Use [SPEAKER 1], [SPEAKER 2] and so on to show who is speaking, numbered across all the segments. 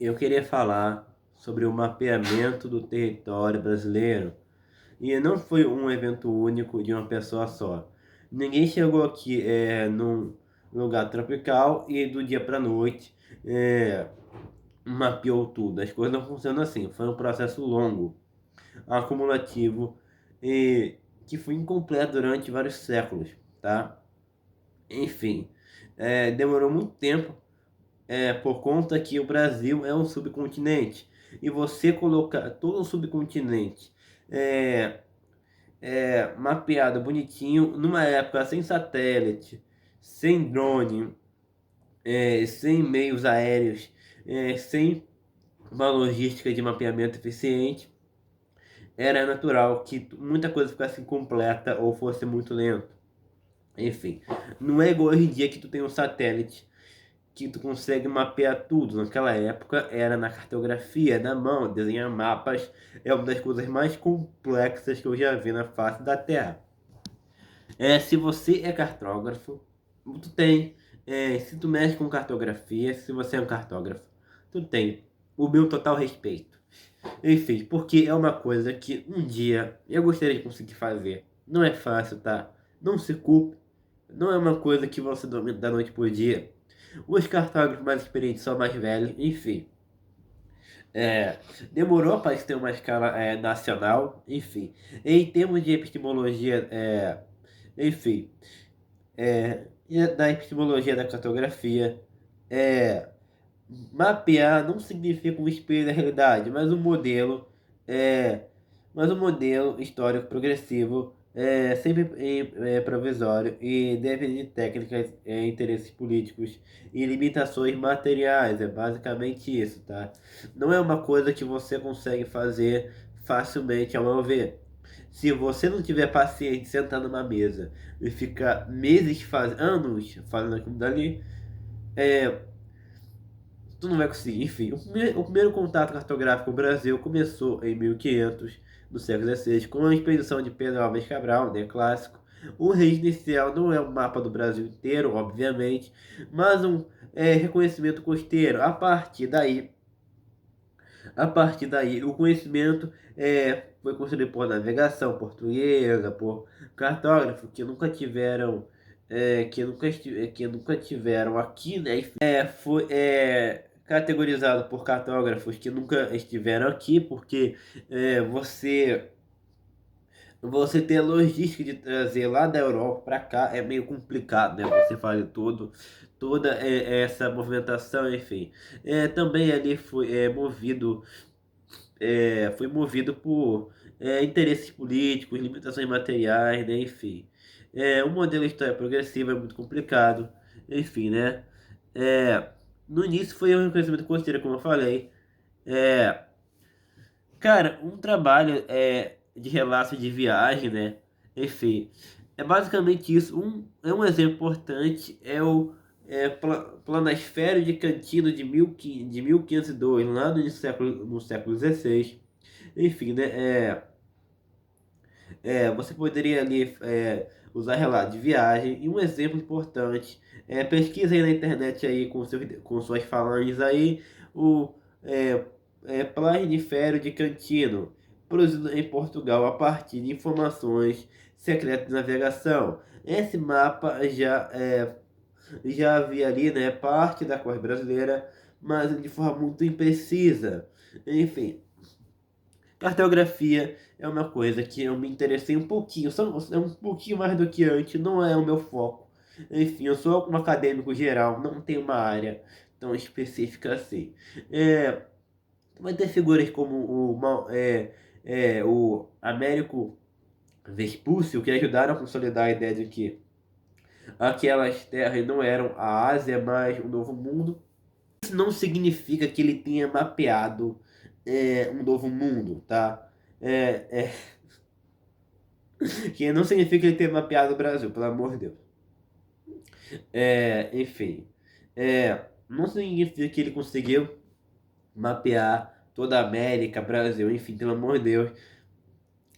[SPEAKER 1] eu queria falar sobre o mapeamento do território brasileiro. E não foi um evento único de uma pessoa só. Ninguém chegou aqui num lugar tropical e do dia para noite mapeou tudo. As coisas não funcionam assim. Foi um processo longo, acumulativo e que foi incompleto durante vários séculos, tá? Enfim, demorou muito tempo por conta que o Brasil é um subcontinente. E você colocar todo um subcontinente é, mapeado bonitinho, numa época sem satélite, sem drone, sem meios aéreos, sem uma logística de mapeamento eficiente, era natural que muita coisa ficasse incompleta ou fosse muito lento. Enfim, não é igual hoje em dia que tu tem um satélite que tu consegue mapear tudo. Naquela época era na cartografia, na mão, desenhar mapas é uma das coisas mais complexas que eu já vi na face da Terra. Se você é cartógrafo, tu tem. Se tu mexe com cartografia, se você é um cartógrafo, tu tem o meu total respeito. Enfim, porque é uma coisa que um dia eu gostaria de conseguir fazer. Não é fácil, tá? Não se culpe. Não é uma coisa que você domina da noite pro dia. Os cartógrafos mais experientes são mais velhos, enfim. É, demorou para isso ter uma escala nacional, enfim. Em termos de epistemologia, enfim, e da epistemologia da cartografia, é, mapear não significa um espelho da realidade, é, mas um modelo histórico progressivo, sempre provisório e depende de técnicas, interesses políticos e limitações materiais. É basicamente isso, tá? Não é uma coisa que você consegue fazer facilmente, ao meu ver. Se você não tiver paciente sentar numa mesa e ficar anos fazendo aquilo dali, é, tu não vai conseguir. Enfim, o primeiro contato cartográfico com o Brasil começou em 1500, no século XVI, com a expedição de Pedro Álvares Cabral, né, clássico. O registro inicial não é um mapa do Brasil inteiro, obviamente, mas um reconhecimento costeiro. A partir daí, o conhecimento foi construído por navegação portuguesa, por cartógrafos que nunca tiveram aqui, né? Enfim, foi categorizado por cartógrafos que nunca estiveram aqui, porque você ter a logística de trazer lá da Europa para cá é meio complicado, né? Você faz toda essa movimentação, enfim. Também ali foi movido por interesses políticos, limitações materiais, né? Enfim. O modelo história progressiva é muito complicado, enfim, né? É, no início foi um reconhecimento costeiro, como eu falei. É, cara, um trabalho de relato de viagem, né? Enfim, é basicamente isso. Um exemplo importante é o Planisfério de Cantino de 1502, lá no século XVI. Enfim, né? Você poderia ali usar relato de viagem. E um exemplo importante pesquisa aí na internet aí com suas falanges aí o é, Planisfério de Cantino, produzido em Portugal a partir de informações secretas de navegação. Esse mapa já havia ali, né, parte da costa brasileira, mas de forma muito imprecisa. Enfim, cartografia é uma coisa que eu me interessei um pouquinho, só é um pouquinho mais do que antes, não é o meu foco. Enfim, eu sou um acadêmico geral, não tenho uma área tão específica assim. É, vai ter figuras como o Américo Vespúcio que ajudaram a consolidar a ideia de que aquelas terras não eram a Ásia, mas o Novo Mundo. Isso não significa que ele tenha mapeado um novo mundo, tá? É, é, que não significa que ele tenha mapeado o Brasil, pelo amor de Deus. Enfim, não significa que ele conseguiu mapear toda a América, Brasil, enfim, pelo amor de Deus.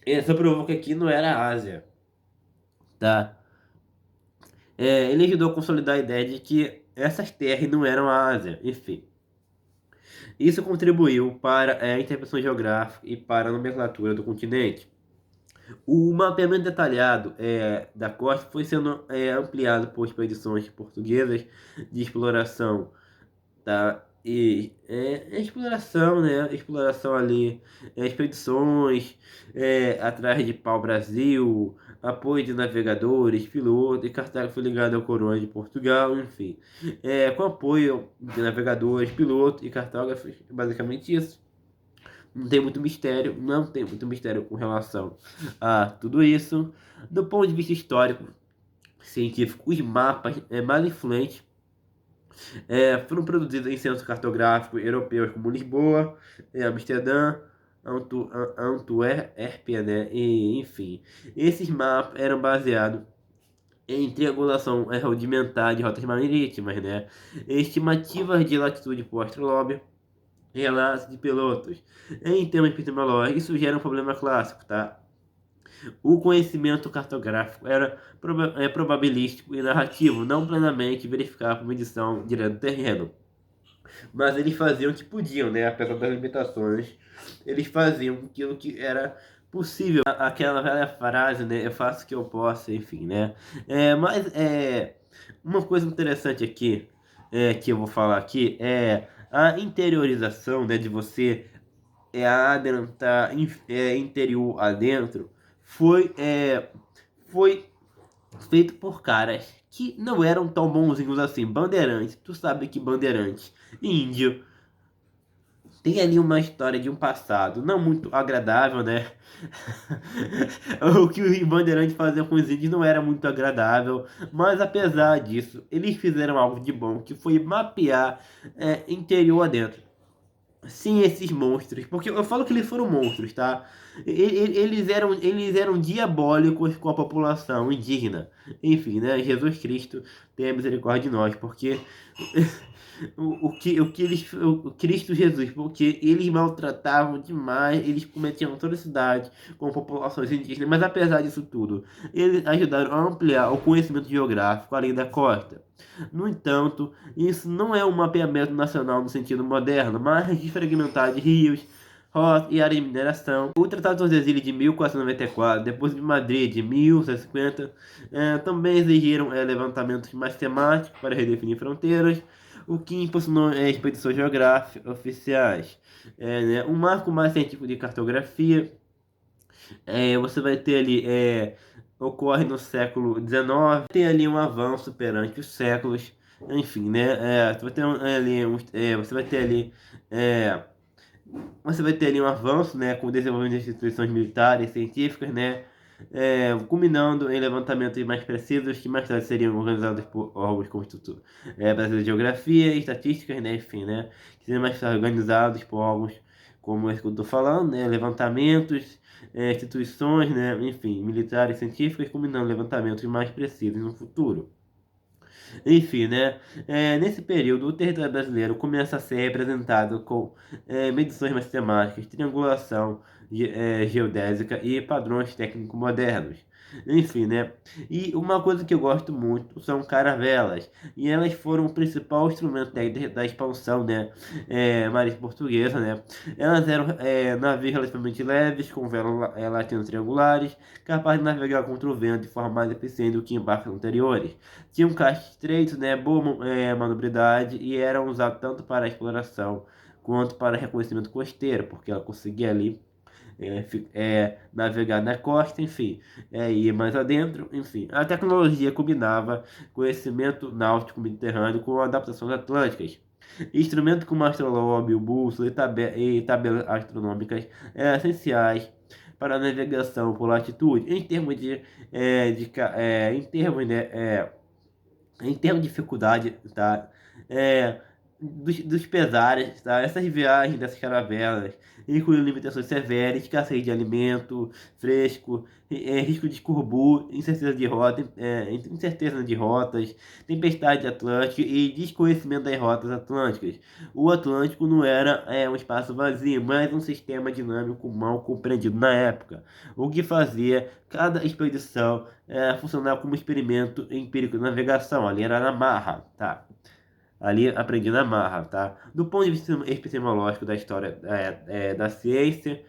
[SPEAKER 1] Ele só provou que aqui não era a Ásia, tá? Ele ajudou a consolidar a ideia de que essas terras não eram a Ásia, enfim. Isso contribuiu para a interpretação geográfica e para a nomenclatura do continente. O mapeamento detalhado da costa foi sendo ampliado por expedições portuguesas de exploração, tá? E exploração, né? Exploração ali, expedições atrás de pau-brasil, apoio de navegadores, pilotos, e Cartago foi ligado ao coroa de Portugal, enfim. Com apoio de navegadores, pilotos e cartógrafos, basicamente isso. Não tem muito mistério, não tem muito mistério com relação a tudo isso. Do ponto de vista histórico, científico, os mapas mais influentes foram produzidos em centros cartográficos europeus como Lisboa, Amsterdã, Antuérpia, né? E, enfim, esses mapas eram baseados em triangulação rudimentar de rotas marítimas, né? Estimativas de latitude por astrolabe, relatos de pilotos. Em termos epistemológicos, isso gera um problema clássico, tá? O conhecimento cartográfico era probabilístico e narrativo, não plenamente verificável por medição direta do terreno. Mas eles faziam o que podiam, né? Apesar das limitações, eles faziam aquilo que era possível. Aquela velha frase, né? Eu faço o que eu posso, enfim, né? Mas uma coisa interessante aqui, que eu vou falar aqui, é a interiorização, né? De você adentrar interior adentro, foi feito por caras que não eram tão bonzinhos assim. Bandeirantes, tu sabe que Bandeirantes, índio, tem ali uma história de um passado não muito agradável, né? O que os bandeirantes faziam com os índios não era muito agradável, mas apesar disso, eles fizeram algo de bom, que foi mapear interior adentro. Sim, esses monstros, porque eu falo que eles foram monstros, tá? Eles eram diabólicos com a população indígena. Enfim, né? Jesus Cristo tenha misericórdia de nós, porque o Cristo Jesus, porque eles maltratavam demais, eles cometiam atrocidades com populações indígenas, mas apesar disso tudo, eles ajudaram a ampliar o conhecimento geográfico além da costa. No entanto, isso não é um mapeamento nacional no sentido moderno, mas de fragmentar de rios, rotas e áreas de mineração. O Tratado de Tordesilhas de 1494, depois de Madrid de 1150, também exigiram levantamentos mais temáticos para redefinir fronteiras, o que impulsionou expedições geográficas oficiais. Né, um marco mais científico de cartografia, você vai ter ali, ocorre no século XIX, tem ali um avanço perante os séculos, enfim, né? Você vai ter ali, é, você vai ter ali um avanço, né, com o desenvolvimento de instituições militares, científicas, né, culminando em levantamentos mais precisos que mais tarde seriam organizados por órgãos como o Instituto Brasileiro de Geografia e Estatísticas, né, enfim, né, que seriam mais tarde organizados por órgãos como esse que eu estou falando, né, levantamentos, instituições, né, enfim, militares, científicas, culminando em levantamentos mais precisos no futuro. Enfim, né? Nesse período, o território brasileiro começa a ser representado com medições matemáticas, triangulação geodésica e padrões técnicos modernos. Enfim, né? E uma coisa que eu gosto muito são caravelas. E elas foram o principal instrumento da expansão, né? Marítima portuguesa, né? Elas eram navios relativamente leves, com velas latinos triangulares, capazes de navegar contra o vento de forma mais eficiente do que em barcos anteriores. Tinha um casco estreito, né, boa manobridade e era usado tanto para exploração quanto para reconhecimento costeiro, porque ela conseguia ali navegar na costa, enfim, ir mais adentro, enfim. A tecnologia combinava conhecimento náutico mediterrâneo com adaptações atlânticas. Instrumentos como astrolabe, bússola e tabelas astronômicas eram essenciais para a navegação por latitude. Em termos de dificuldade, tá? Dos pesares, tá? Essas viagens dessas caravelas incluem limitações severas, escassez de alimento fresco, risco de escorbu, incerteza de rotas, tempestade atlântica e desconhecimento das rotas atlânticas. O Atlântico não era um espaço vazio, mas um sistema dinâmico mal compreendido na época, o que fazia cada expedição funcionar como experimento empírico de navegação. Ali era na marra, tá? ali aprendi na marra, tá? Do ponto de vista epistemológico da história da ciência,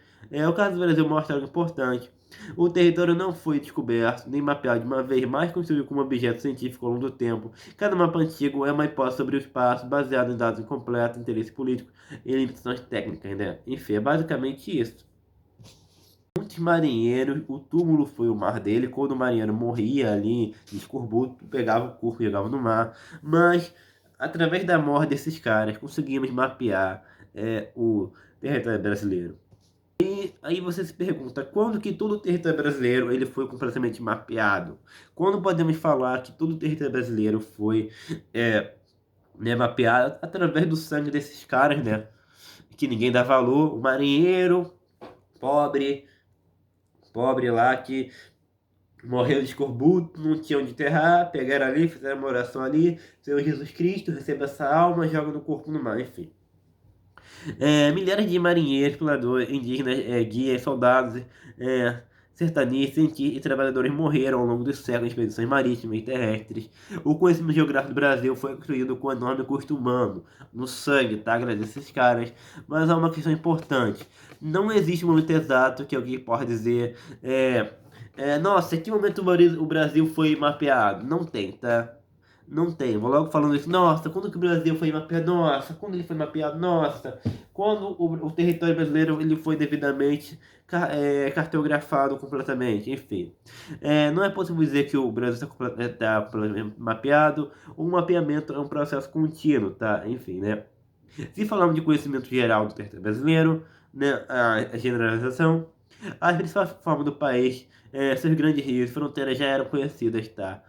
[SPEAKER 1] o caso do Brasil mostra algo importante. O território não foi descoberto nem mapeado de uma vez, mas construído como objeto científico ao longo do tempo. Cada mapa antigo é uma hipótese sobre o espaço, baseado em dados incompletos, interesse político e limitações técnicas, né? Enfim, é basicamente isso. Muitos marinheiros, o túmulo foi o mar dele. Quando o marinheiro morria ali, de escorbuto, pegava o corpo e jogava no mar. Mas, através da morte desses caras, conseguimos mapear o território brasileiro. E aí você se pergunta, quando que todo o território brasileiro ele foi completamente mapeado? Quando podemos falar que todo o território brasileiro foi mapeado? Através do sangue desses caras, né? Que ninguém dá valor. O marinheiro, pobre, pobre lá que morreu de escorbuto, não tinha onde enterrar, pegaram ali, fizeram uma oração ali, Senhor Jesus Cristo, receba essa alma, joga no corpo no mar, enfim. Milhares de marinheiros, exploradores, indígenas, guias, soldados, sertanejos, cientistas e trabalhadores morreram ao longo dos séculos em expedições marítimas e terrestres. O conhecimento geográfico do Brasil foi construído com enorme custo humano, no sangue, tá? Agradeço esses caras. Mas há uma questão importante. Não existe um momento exato que alguém pode dizer, nossa, em que momento o Brasil foi mapeado? Não tem, tá? Não tem. Vou logo falando isso. Nossa, quando que o Brasil foi mapeado? Nossa, quando ele foi mapeado? Nossa, quando o território brasileiro ele foi devidamente cartografado completamente. Enfim, não é possível dizer que o Brasil está mapeado. O mapeamento é um processo contínuo, tá? Enfim, né? Se falamos de conhecimento geral do território brasileiro, né, a generalização, as principais formas do país, seus grandes rios e fronteiras já eram conhecidas, tá?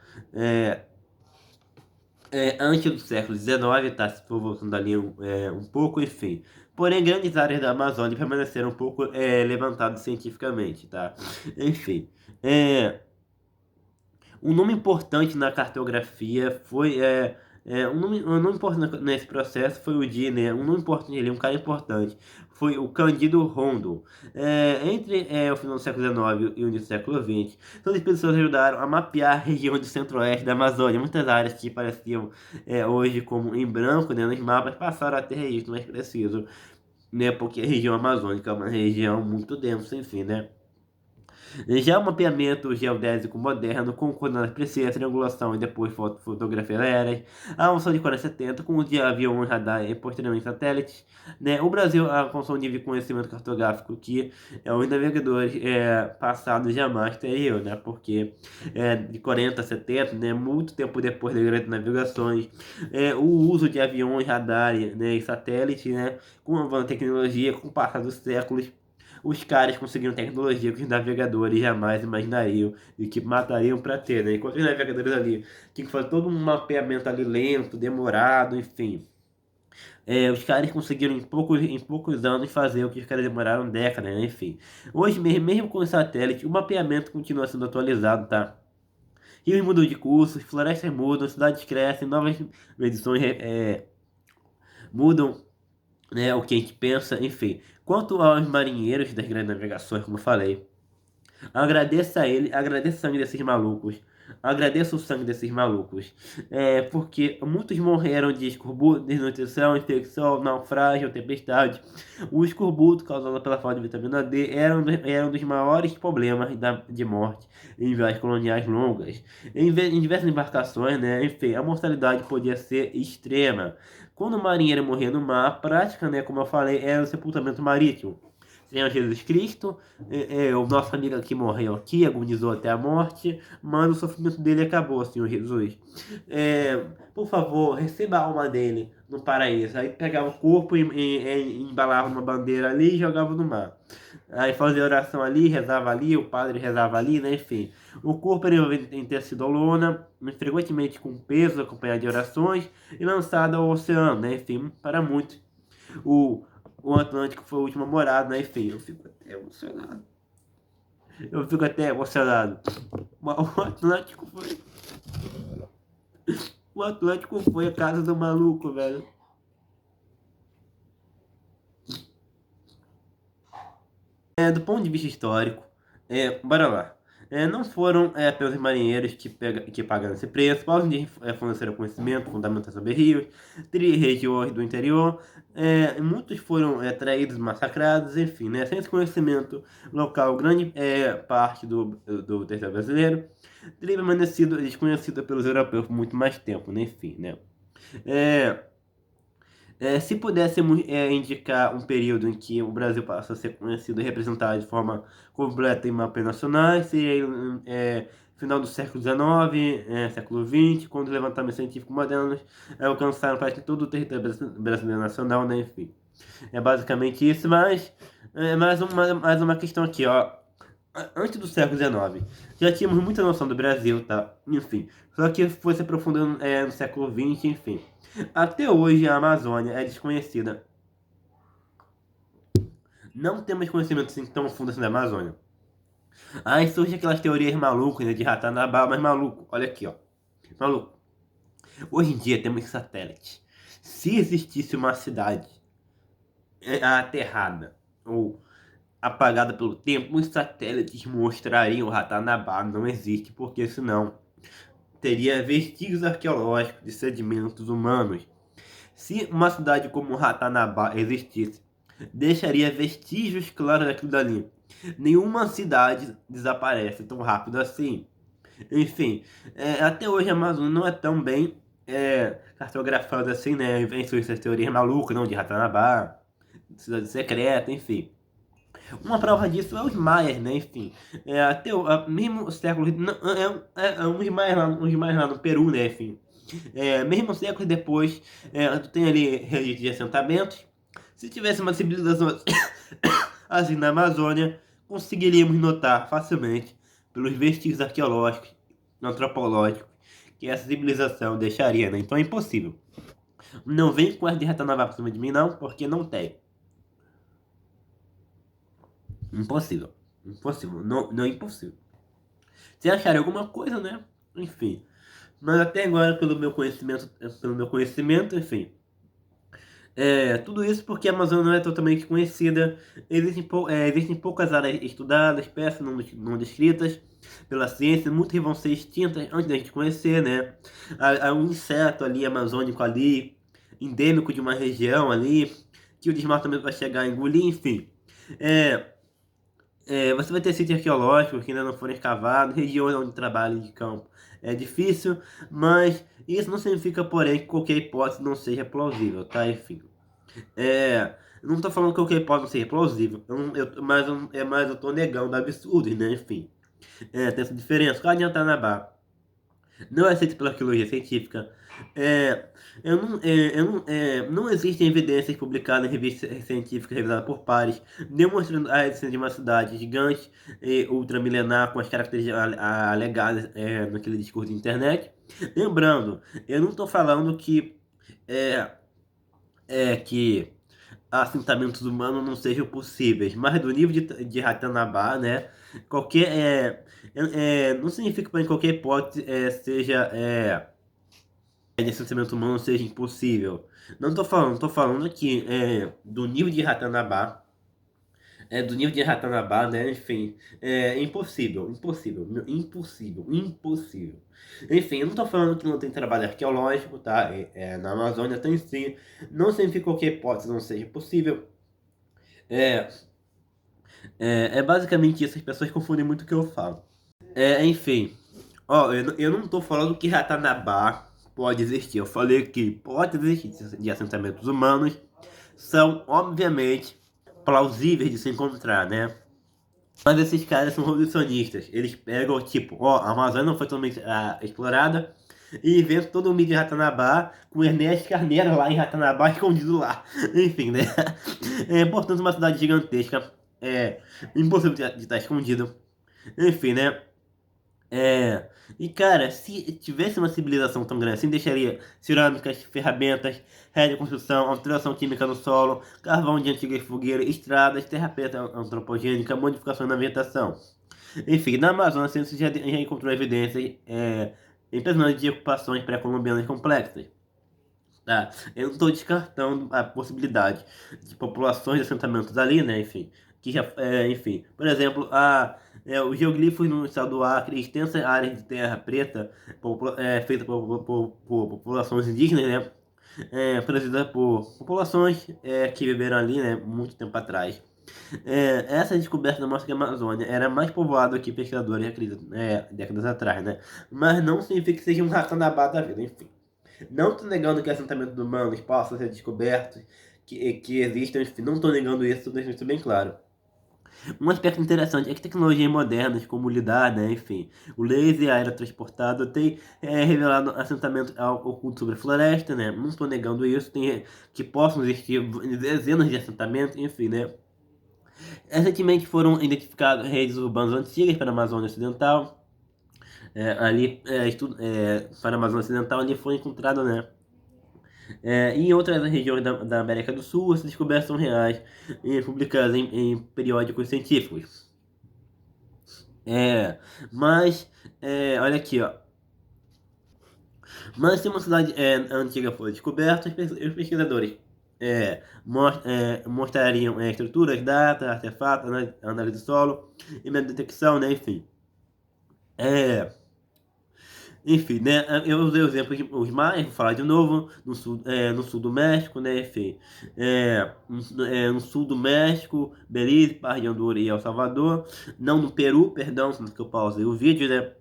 [SPEAKER 1] Antes do século XIX, tá? Se for voltando ali um pouco, enfim. Porém, grandes áreas da Amazônia permaneceram um pouco levantadas cientificamente, tá? Enfim. Um nome importante na cartografia foi. Um nome importante nesse processo foi o de, né? Um nome importante ali, um cara importante. Foi o Cândido Rondon. Entre o final do século XIX e o início do século XX, todas as pessoas ajudaram a mapear a região do centro-oeste da Amazônia. Muitas áreas que pareciam hoje como em branco, né, nos mapas, passaram a ter registro mais preciso, né? Porque a região amazônica é uma região muito densa, enfim, né? Já o mapeamento geodésico moderno, com coordenadas precisas, triangulação e depois fotografia aérea, a função de 4070 com o de aviões, radar e posteriormente satélites, né? O Brasil alcançou um nível de conhecimento cartográfico que os navegadores passados jamais teriam, né? Porque de 40 a 70, né? Muito tempo depois das grandes navegações, o uso de aviões, radar, né? E satélites, né? Com a tecnologia, com o passar dos séculos, os caras conseguiram tecnologia que os navegadores jamais imaginariam e que matariam para ter, né? Enquanto os navegadores ali tinham que fazer todo um mapeamento ali lento, demorado, enfim. Os caras conseguiram em poucos anos fazer o que os caras demoraram décadas, né? Enfim. Hoje mesmo com o satélite, o mapeamento continua sendo atualizado, tá? Rios mudam de curso, florestas mudam, cidades crescem, novas medições mudam, né, o que a gente pensa, enfim. Quanto aos marinheiros das grandes navegações, como eu falei, agradeça a ele, agradeça o sangue desses malucos. Agradeça o sangue desses malucos. Porque muitos morreram de escorbuto, desnutrição, infecção, naufrágio, tempestade. O escorbuto causado pela falta de vitamina D era um dos maiores problemas de morte em viagens coloniais longas. Em diversas embarcações, né, enfim, a mortalidade podia ser extrema. Quando o marinheiro morria no mar, a prática, né, como eu falei, era o sepultamento marítimo. Senhor Jesus Cristo, o nosso amigo que morreu aqui, agonizou até a morte, mas o sofrimento dele acabou, Senhor Jesus. Por favor, receba a alma dele no paraíso. Aí pegava o corpo e embalava numa bandeira ali e jogava no mar. Aí fazia oração ali, rezava ali, o padre rezava ali, né? Enfim. O corpo era envolvido em tecido-lona, frequentemente com peso, acompanhado de orações, e lançado ao oceano, né? Enfim, para muitos. O, o Atlântico foi o último morado, né? Enfim, eu fico até emocionado. Eu fico até emocionado. O Atlântico foi. O Atlântico foi a casa do maluco, velho. Do ponto de vista histórico, bora lá. Não foram apenas os marinheiros que pagaram esse preço. Povos indígenas forneceram conhecimento fundamental sobre rios, regiões do interior. Muitos foram traídos, massacrados, enfim, né? Sem esse conhecimento local, grande parte do território brasileiro teria permanecido desconhecida pelos europeus por muito mais tempo, né? Enfim, né? É, se pudéssemos indicar um período em que o Brasil passou a ser conhecido e representado de forma completa em mapas nacionais, seria final do século XIX, século XX, quando os levantamentos científicos modernos alcançaram praticamente todo o território brasileiro nacional, né? Enfim, é basicamente isso, mas mais uma questão aqui, ó. Antes do século XIX, já tínhamos muita noção do Brasil, tá? Enfim, só que foi se aprofundando no século XX, enfim. Até hoje a Amazônia é desconhecida. Não temos conhecimento assim, tão fundo assim da Amazônia. Aí surge aquelas teorias malucas, né, de Ratanabá, mas maluco, olha aqui, ó. Maluco. Hoje em dia temos satélite. Se existisse uma cidade aterrada ou apagada pelo tempo, os satélites mostrariam o Ratanabá não existe, porque senão teria vestígios arqueológicos de sedimentos humanos. Se uma cidade como Ratanabá existisse, deixaria vestígios claros daquilo dali. Nenhuma cidade desaparece tão rápido assim. Enfim, até hoje a Amazônia não é tão bem cartografada assim, né? Vem essas teorias malucas, não, de Ratanabá, cidade secreta, enfim. Uma prova disso é os maias, né? Enfim, até mesmo o século... uns maias lá no Peru, né? Enfim, mesmo séculos depois, tu tem ali registros de assentamentos. Se tivesse uma civilização assim na Amazônia, conseguiríamos notar facilmente, pelos vestígios arqueológicos, antropológicos, que essa civilização deixaria, né? Então é impossível. Não vem com essa de Ratanabá pra cima de mim, não, porque não tem. Impossível. Impossível. Não, não é impossível. Se acharem alguma coisa, né? Enfim. Mas até agora, pelo meu conhecimento, enfim. Tudo isso porque a Amazônia não é totalmente conhecida. Existem poucas áreas estudadas, espécies não descritas pela ciência. Muitas vão ser extintas antes da gente conhecer, né? Há um inseto ali, amazônico ali, endêmico de uma região ali, que o desmatamento vai chegar a engolir, enfim. É, você vai ter sítios arqueológicos que ainda não foram escavados, regiões onde trabalho de campo é difícil, mas isso não significa, porém, que qualquer hipótese não seja plausível, tá? Enfim. Eu não tô falando que qualquer hipótese não seja plausível, mas eu tô negando absurdos, né? Enfim. Tem essa diferença. Qual adianta Anabá? Não é aceito pela arqueologia científica. É, não existem evidências publicadas em revistas científicas revisadas por pares, demonstrando a existência de uma cidade gigante e ultramilenar com as características alegadas naquele discurso de internet. Lembrando, eu não estou falando é, que assentamentos humanos não sejam possíveis, mas do nível de Ratanabá, né? Qualquer não significa que em qualquer hipótese seja de assentamento humano seja impossível. Não tô falando aqui do nível de Ratanabá, do nível de Ratanabá, né? Enfim, impossível, impossível, impossível, impossível. Enfim, eu não tô falando que não tem trabalho arqueológico, tá? Na Amazônia tem sim. Não significa que qualquer hipótese não seja possível. É, é basicamente isso, as pessoas confundem muito o que eu falo. Enfim, ó, eu não tô falando que Ratanabá pode existir. Eu falei que pode existir de assentamentos humanos são, obviamente, plausíveis de se encontrar, né? Mas esses caras são revolucionistas. Eles pegam, tipo, ó, a Amazônia não foi totalmente explorada e inventam todo o mito de Ratanabá com Ernesto Carneiro lá em Ratanabá escondido lá. Enfim, né? Portanto, uma cidade gigantesca. Impossível de estar escondido. Enfim, né? E cara, se tivesse uma civilização tão grande assim, deixaria cerâmicas, ferramentas, réis de construção, alteração química no solo, carvão de antigas fogueiras, estradas, terra preta antropogênica, modificação na vegetação. Enfim, na Amazônia, a ciência já encontrou evidências impressionantes de ocupações pré-colombianas complexas. Tá? Eu não estou descartando a possibilidade de populações de assentamentos ali, né? Enfim, enfim, por exemplo, Os geoglifos no estado do Acre, extensas áreas de terra preta, feita por populações indígenas, né? Produzida por populações que viveram ali, né, muito tempo atrás. Essa descoberta mostra que a Amazônia era mais povoada que pescadores, acredito, décadas atrás, né? Mas não significa que seja um racionabá da vida, enfim. Não estou negando que assentamentos humanos possam ser descobertos, que existam, enfim, não estou negando isso, deixando isso bem claro. Um aspecto interessante é que tecnologias modernas, como lidar, né, enfim, o laser aerotransportado tem revelado assentamentos ocultos sobre a floresta, né? Não estou negando isso, tem que possam existir dezenas de assentamentos, enfim, né? Recentemente foram identificadas redes urbanas antigas para a Amazônia Ocidental. Para a Amazônia Ocidental ali foi encontrado, né? Em outras regiões da América do Sul, essas descobertas são reais e publicadas em periódicos científicos. É, mas, olha aqui, ó. Mas se uma cidade antiga for descoberta, os pesquisadores mostrariam estruturas, datas, artefatos, análise do solo e detecção, né? É, Enfim, né? Eu usei o exemplo de os maias, vou falar de novo, no sul do México, né? No sul do México, Belize, Barra de Honduras e El Salvador. Não no Peru, perdão, sendo que eu pausei o vídeo, né?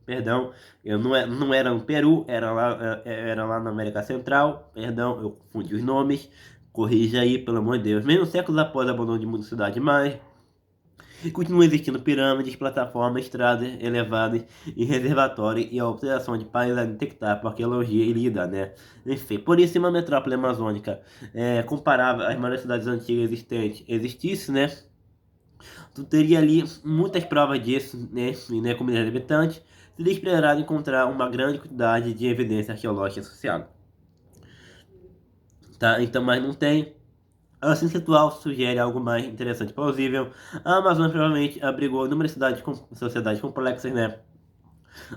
[SPEAKER 1] Perdão, eu não era no Peru, era lá na América Central. Perdão, eu confundi os nomes. Corrija aí, pelo amor de Deus. Mesmo séculos após o abandono de muitas cidades mais. E continuam existindo pirâmides, plataformas, estradas elevadas e reservatórios e a observação de paisagem detectada por arqueologia e lida, né? Enfim, por isso, se uma metrópole amazônica comparável às maiores cidades antigas existentes existisse, né? Tu teria ali muitas provas disso, né? Enfim, né? Comunidade de habitantes, seria esperado encontrar uma grande quantidade de evidência arqueológica associada, tá? Então, mas não tem. A ciência atual sugere algo mais interessante e plausível. A Amazônia provavelmente abrigou inúmeras sociedades complexas, né?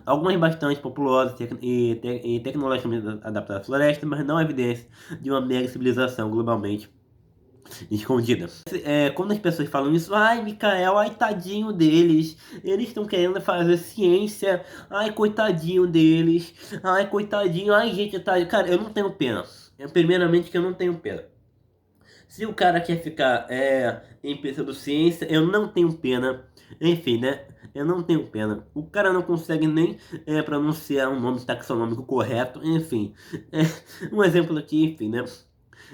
[SPEAKER 1] Algumas bastante populosas e tecnologicamente adaptadas à floresta, mas não há evidência de uma mega civilização globalmente escondida. Quando as pessoas falam isso, ai, Mikael, ai, tadinho deles, eles estão querendo fazer ciência, ai, coitadinho deles, ai, coitadinho, ai, gente, tadinho. Cara, eu não tenho pena. Primeiramente que eu não tenho pena. Se o cara quer ficar em pseudociência, eu não tenho pena. Enfim, né? Eu não tenho pena. O cara não consegue nem pronunciar um nome taxonômico correto. Enfim, um exemplo aqui, enfim, né?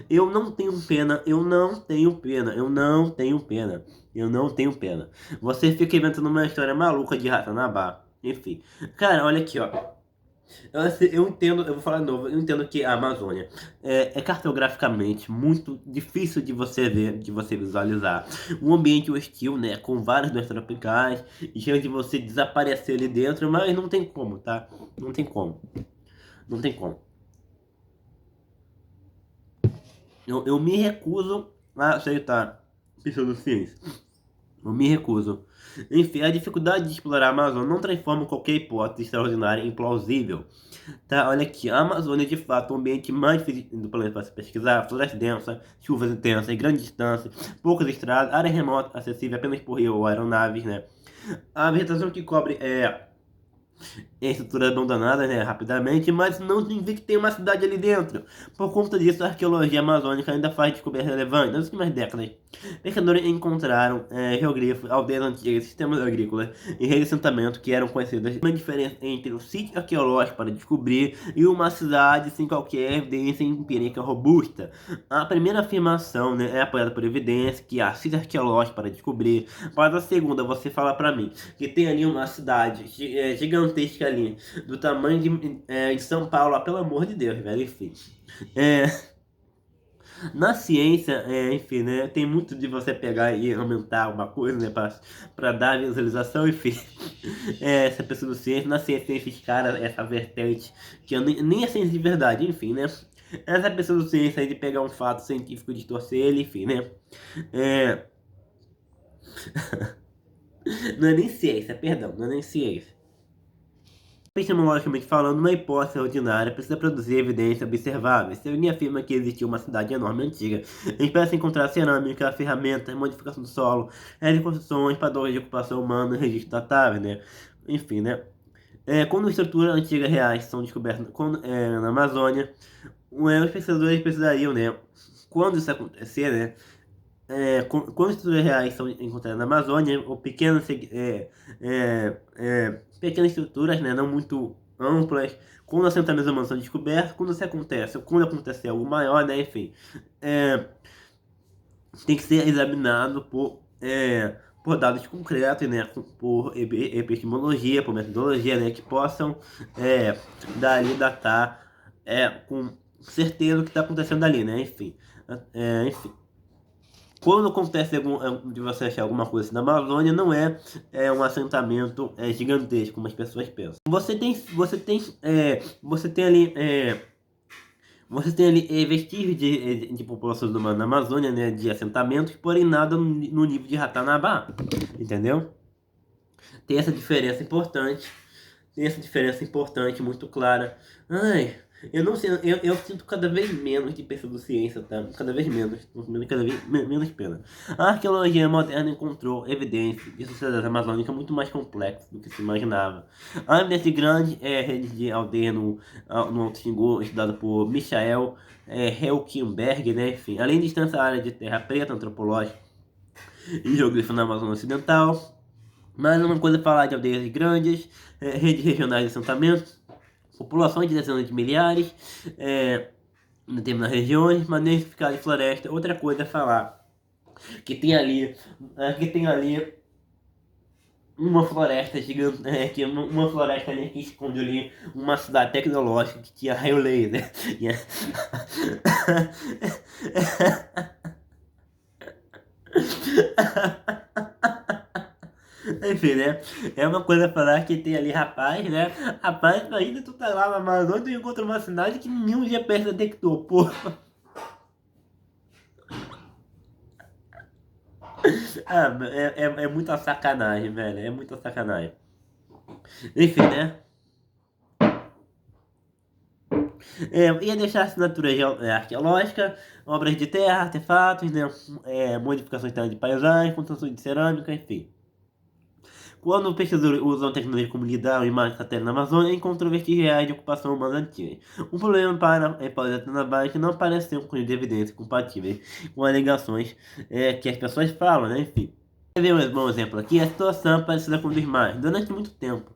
[SPEAKER 1] Eu não tenho pena, eu não tenho pena, eu não tenho pena, eu não tenho pena. Você fica inventando uma história maluca de Ratanabá. Enfim, cara, olha aqui, ó. Eu entendo, eu vou falar de novo, eu entendo que a Amazônia é cartograficamente muito difícil de você ver, de você visualizar. Um ambiente hostil, né, com várias doenças tropicais, e chance de você desaparecer ali dentro, mas não tem como, tá? Não tem como. Não tem como. Eu me recuso a aceitar pseudociência. Eu me recuso. Enfim, a dificuldade de explorar a Amazônia não transforma qualquer hipótese extraordinária em plausível. Tá, olha aqui, a Amazônia é de fato o ambiente mais difícil do planeta para se pesquisar. Floresta densa, chuvas intensas, grandes distâncias, poucas estradas, área remota acessível apenas por rio ou aeronaves, né? A vegetação que cobre estrutura abandonada, né, rapidamente, mas não significa que tem uma cidade ali dentro. Por conta disso, a arqueologia amazônica ainda faz descobertas relevantes. Nas últimas décadas, pescadores encontraram geoglifos, aldeias antigas, sistemas agrícolas e redes de assentamento que eram conhecidas. Uma diferença entre o sítio arqueológico para descobrir e uma cidade sem qualquer evidência empírica robusta. A primeira afirmação, né, é apoiada por evidência que há sítio arqueológico para descobrir. Mas a segunda, você fala para mim que tem ali uma cidade gigantesca ali, do tamanho de São Paulo, pelo amor de Deus, velho, enfim. É, na ciência, enfim, né, tem muito de você pegar e aumentar uma coisa, né, para dar visualização, enfim. Essa pessoa do ciência, na ciência tem esses caras, essa vertente, que eu nem é ciência de verdade, enfim, né. Essa pessoa do ciência aí de pegar um fato científico e distorcer ele, enfim, né. É, não é nem ciência, perdão, não é nem ciência. Epistemologicamente falando, uma hipótese ordinária precisa produzir evidência observável. Se alguém afirma que existiu uma cidade enorme antiga, espera-se encontrar cerâmica, ferramentas, modificação do solo, reconstruções, padrões de ocupação humana, registro datável, né? Enfim, né? Quando estruturas antigas reais são descobertas na Amazônia, os pesquisadores precisariam, né? Quando isso acontecer, né? Quando estruturas reais são encontradas na Amazônia, ou pequenas estruturas, né, não muito amplas, quando assentamentos humanos são descobertos, quando isso acontece, ou quando acontecer algo maior, né, enfim, tem que ser examinado por dados concretos, né, por epistemologia, por metodologia, né, que possam dali datar com certeza o que está acontecendo ali, né, enfim. Quando acontece de você achar alguma coisa assim na Amazônia, não um assentamento gigantesco, como as pessoas pensam. Você tem ali vestígios de populações humanas na Amazônia, né, de assentamentos, porém nada no nível de Ratanabá, entendeu? Tem essa diferença importante. Muito clara. Ai, eu não sei, eu sinto cada vez menos de pseudociência, tá? Cada vez menos, cada vez menos pena. A arqueologia moderna encontrou evidências de sociedades amazônicas muito mais complexas do que se imaginava. A evidência grande rede de aldeia no Alto Xingu, estudada por Michael Helkenberg, né? Enfim, além de extensa área de terra preta antropológica e geografia na Amazônia Ocidental. Mais uma coisa é falar de aldeias grandes, redes regionais de assentamentos, populações de dezenas de milhares, em determinadas regiões, manejo eficaz de floresta. Outra coisa é falar que tem ali uma floresta gigante, uma floresta ali que esconde ali uma cidade tecnológica que tinha raio laser. Enfim, né? É uma coisa falar que tem ali, rapaz, né? Rapaz, ainda tu tá lá na Amazônia e encontra uma cidade que nenhum GPS detectou, pô. É muita sacanagem, velho. É muita sacanagem. Enfim, né? Ia deixar assinatura arqueológica, obras de terra, artefatos, né? Modificações de paisagem, construções de cerâmica, enfim. Quando pesquisadores usam tecnologia como lidar imagens satélites na Amazônia, encontram vestígios reais de ocupação humana antiga. Um problema para a hipótese naval que não parece ter um conjunto de evidências compatíveis com alegações que as pessoas falam, né? Enfim. Ver um bom exemplo aqui, a situação parecida com dos mares. Durante muito tempo,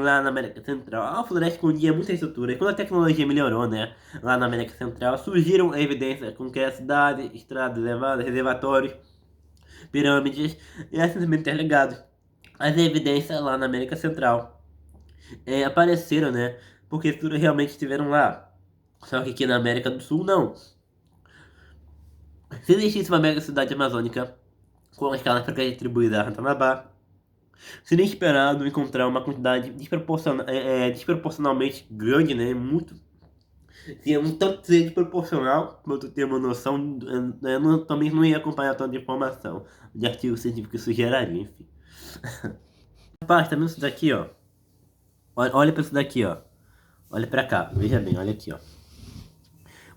[SPEAKER 1] lá na América Central, a floresta escondia muitas estruturas. Quando a tecnologia melhorou, né, lá na América Central, surgiram evidências concretas, cidades, estradas elevadas, reservatórios, pirâmides e assentos interligados. As evidências lá na América Central apareceram, né, porque estruturas realmente estiveram lá. Só que aqui na América do Sul, não. Se existisse uma mega cidade amazônica com a escala frequente atribuída a Ratanabá, seria esperado encontrar uma quantidade desproporcionalmente grande, né? Seria um tanto desproporcional, para tu ter uma noção, também não ia acompanhar tanta informação de artigo científico que isso geraria, enfim. Rapaz, tá vendo isso daqui, ó? Olha pra isso daqui, ó. Olha pra cá, veja bem, olha aqui, ó.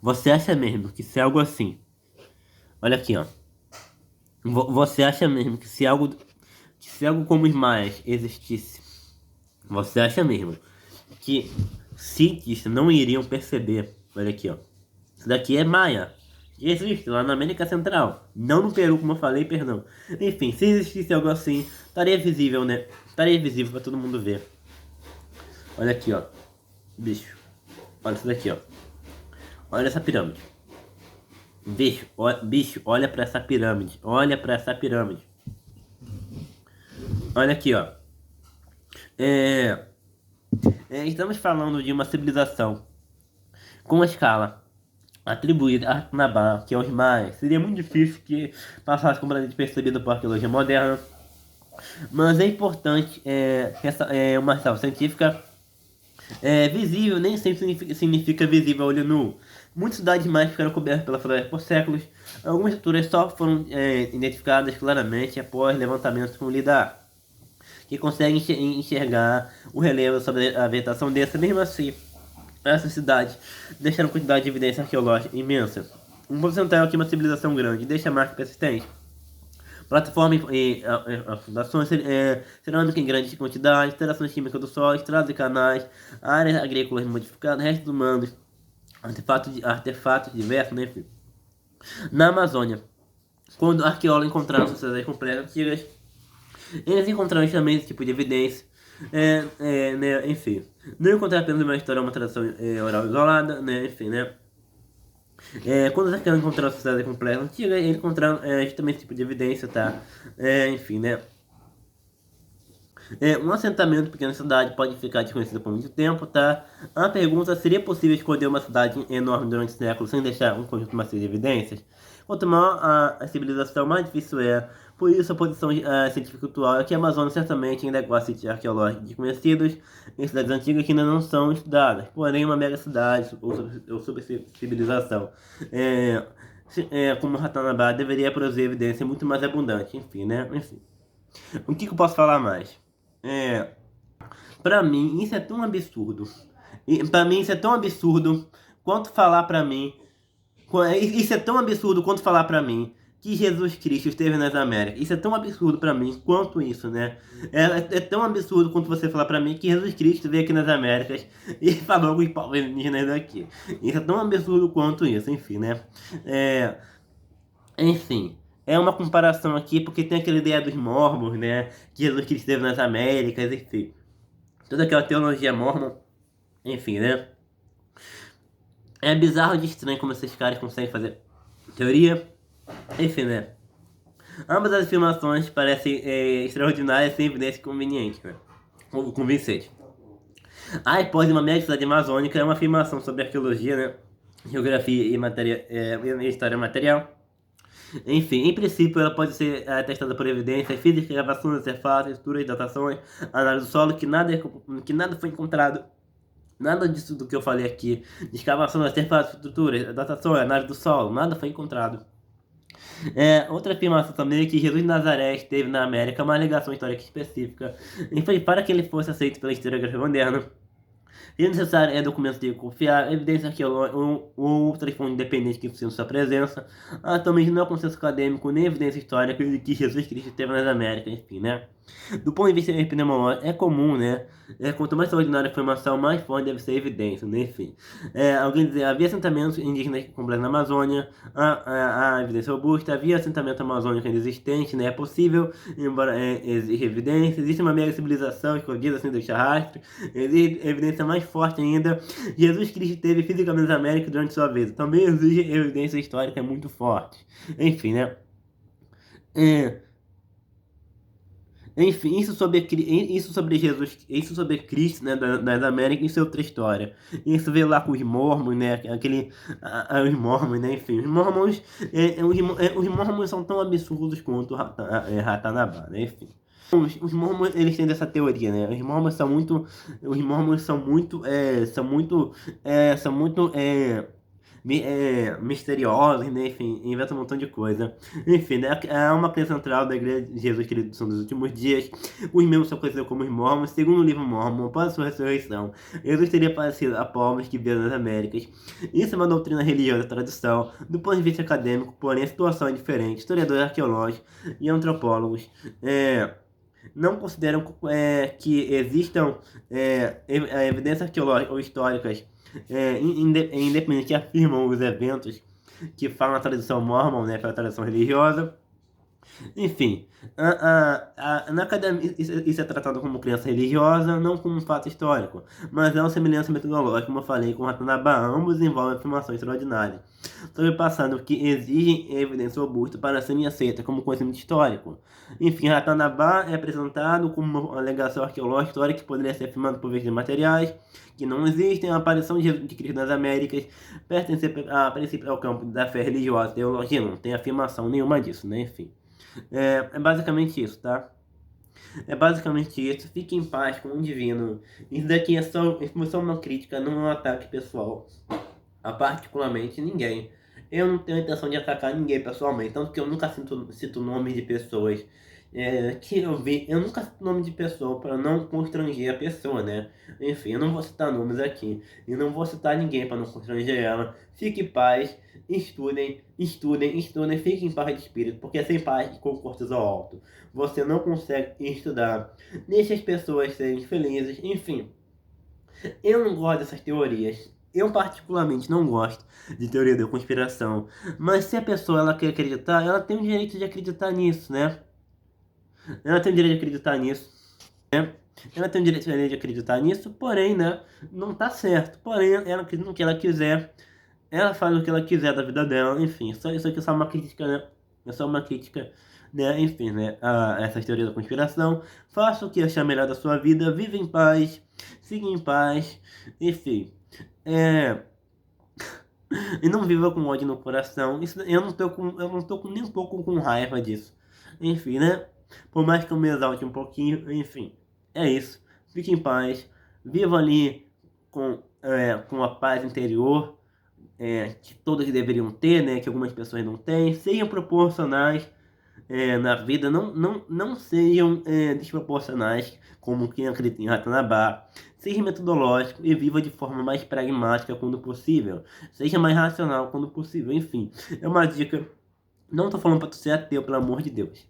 [SPEAKER 1] Você acha mesmo que se algo assim... Olha aqui, ó. Você acha mesmo que se algo como os maias existisse, você acha mesmo que cientistas não iriam perceber? Olha aqui, ó. Isso daqui é maia. Existe lá na América Central. Não no Peru, como eu falei, perdão. Enfim, se existisse algo assim, estaria visível, né? Estaria visível para todo mundo ver. Olha aqui, ó. Bicho. Olha isso daqui, ó. Olha essa pirâmide. Bicho, olha pra essa pirâmide. Olha pra essa pirâmide. Olha aqui, ó. Estamos falando de uma civilização com a escala atribuída a Ratanabá, que é os maias. Seria muito difícil que passasse completamente percebido por arqueologia moderna. Mas é importante uma ressalva científica. Visível nem sempre significa visível a olho nu. Muitas cidades maias ficaram cobertas pela floresta por séculos. Algumas estruturas só foram identificadas claramente após levantamentos com lidar, que conseguem enxergar o relevo sobre a vegetação dessa. Mesmo assim, essas cidades deixaram quantidade de evidência arqueológica imensa. Um porcentagem aqui, uma civilização grande, deixa marca persistente. Plataforma e fundações, cerâmica em grande quantidade, alterações químicas do solo, estradas e canais, áreas agrícolas modificadas, restos humanos, artefatos diversos, né, enfim. Na Amazônia, quando arqueólogos encontraram sociedades completas antigas, eles encontraram também esse tipo de evidência. Né, enfim, não encontraram apenas uma história, uma tradição oral isolada, né, enfim, né. Quando os arqueólogos encontraram a sociedade completa antiga, eles encontraram justamente esse tipo de evidência, tá? Enfim, né. Um assentamento em pequena cidade pode ficar desconhecido por muito tempo, tá? A pergunta: seria possível esconder uma cidade enorme durante séculos sem deixar um conjunto massivo de evidências? Quanto maior a civilização, mais difícil é. Por isso, a posição científica atual é que a Amazônia certamente ainda gosta de sítios arqueológicos desconhecidos em cidades antigas que ainda não são estudadas, porém uma mega cidade ou civilização como Ratanabá deveria produzir evidência muito mais abundante, enfim, né? Enfim. O que eu posso falar mais? É, Pra mim, isso é tão absurdo. E para mim, isso é tão absurdo quanto falar pra mim. Isso é tão absurdo quanto falar pra mim que Jesus Cristo esteve nas Américas. Isso é tão absurdo pra mim quanto isso, né? É tão absurdo quanto você falar pra mim que Jesus Cristo veio aqui nas Américas e falou com os povos indígenas daqui. Isso é tão absurdo quanto isso, enfim, né? É, enfim. É uma comparação aqui porque tem aquela ideia dos mormons, né? Que Jesus Cristo esteve nas Américas, enfim. Toda aquela teologia mormon, enfim, né? É bizarro de estranho como esses caras conseguem fazer teoria, enfim, né? Ambas as afirmações parecem extraordinárias sem evidência conveniente, né? Convincente. A hipótese de uma mega cidade amazônica é uma afirmação sobre arqueologia, né? Geografia e história material. Enfim, em princípio, ela pode ser atestada por evidências físicas, gravações, artefatos, estruturas, datações, análise do solo, que nada foi encontrado. Nada disso do que eu falei aqui, de escavação, artefatos, estruturas, datação, análise do solo, nada foi encontrado. Outra afirmação também é que Jesus de Nazaré esteve na América, uma alegação histórica específica, e foi para que ele fosse aceito pela historiografia moderna. Se necessário, documentos de confiar, evidência arqueológica ou outras fontes independentes que precisam sua presença. Atualmente não há consenso acadêmico nem evidência histórica de que Jesus Cristo esteve nas Américas, enfim, né? Do ponto de vista epidemiológico, é comum, né? Quanto mais extraordinária a informação, mais forte deve ser a evidência, né? Enfim. Alguém dizer, havia assentamentos indígenas completos na Amazônia, a evidência robusta, havia assentamento amazônico ainda existente, né? É possível, embora exista evidência, existe uma mega civilização escondida sem deixar rastro, existe evidência mais forte ainda. Jesus Cristo esteve fisicamente nas Américas durante sua vida. Também exige evidência histórica muito forte. Enfim, né? Enfim, isso sobre Cristo, né, das Américas, isso é outra história. Isso veio lá com os mormons, né, os mormons, né, enfim, os mormons são tão absurdos quanto Ratanabá, né, enfim. Os mormons, eles têm essa teoria, né, são muito misteriosos, né? Enfim, inventa um montão de coisa. Enfim, né? É uma crença central da Igreja de Jesus Cristo são dos últimos dias. Os membros são conhecidos como os Mormons. Segundo o livro Mormon, após a sua ressurreição, Jesus teria aparecido a povos que vieram das Américas. Isso é uma doutrina religiosa tradição. Do ponto de vista acadêmico, porém, a situação é diferente. Historiadores arqueológicos e antropólogos não consideram que existam evidências arqueológicas ou históricas independentes que afirmam os eventos que falam a tradição mormon, né, pela tradição religiosa. Enfim, na academia isso é tratado como crença religiosa, não como um fato histórico, mas é uma semelhança metodológica, como eu falei, com Ratanabá. Ambos envolvem afirmações extraordinárias sobre o passado que exigem evidência robusta para serem aceitas como conhecimento histórico. Enfim, Ratanabá é apresentado como uma alegação arqueológica histórica que poderia ser afirmada por vezes de materiais que não existem. A aparição de Cristo nas Américas pertence a princípio ao campo da fé religiosa e teologia, não tem afirmação nenhuma disso, né? Enfim. É basicamente isso, tá? É basicamente isso. Fique em paz com o divino. Isso daqui é só uma crítica, não é um ataque pessoal. A particularmente ninguém. Eu não tenho intenção de atacar ninguém pessoalmente. Tanto que eu nunca cito nomes de pessoas que eu vi, eu nunca cito nome de pessoa para não constranger a pessoa, né? Enfim, eu não vou citar nomes aqui e não vou citar ninguém para não constranger ela. Fique em paz, estudem, estudem, estudem, fiquem em paz de espírito, porque sem paz com o cortisol alto você não consegue estudar. Deixe as pessoas serem felizes, enfim. Eu não gosto dessas teorias. Eu particularmente não gosto de teoria da conspiração. Mas se a pessoa ela quer acreditar, ela tem o direito de acreditar nisso, né? Ela tem o direito de acreditar nisso, né? Ela tem o direito de acreditar nisso, porém, né? Não tá certo. Porém, ela no que ela quiser, ela faz o que ela quiser da vida dela, enfim. Isso aqui é só uma crítica, né? É só uma crítica, né? Enfim, né? A essas teorias da conspiração. Faça o que achar melhor da sua vida, viva em paz, siga em paz, enfim. É, e não viva com ódio no coração. Isso, eu não tô com, nem um pouco com raiva disso. Enfim, né? Por mais que eu me exalte um pouquinho, enfim. É isso. Fique em paz. Viva ali com a paz interior, que todos deveriam ter, né? Que algumas pessoas não têm. Sejam proporcionais na vida, não sejam desproporcionais, como quem acredita em Ratanabá. Seja metodológico e viva de forma mais pragmática quando possível. Seja mais racional quando possível. Enfim, é uma dica. Não tô falando para tu ser ateu, pelo amor de Deus.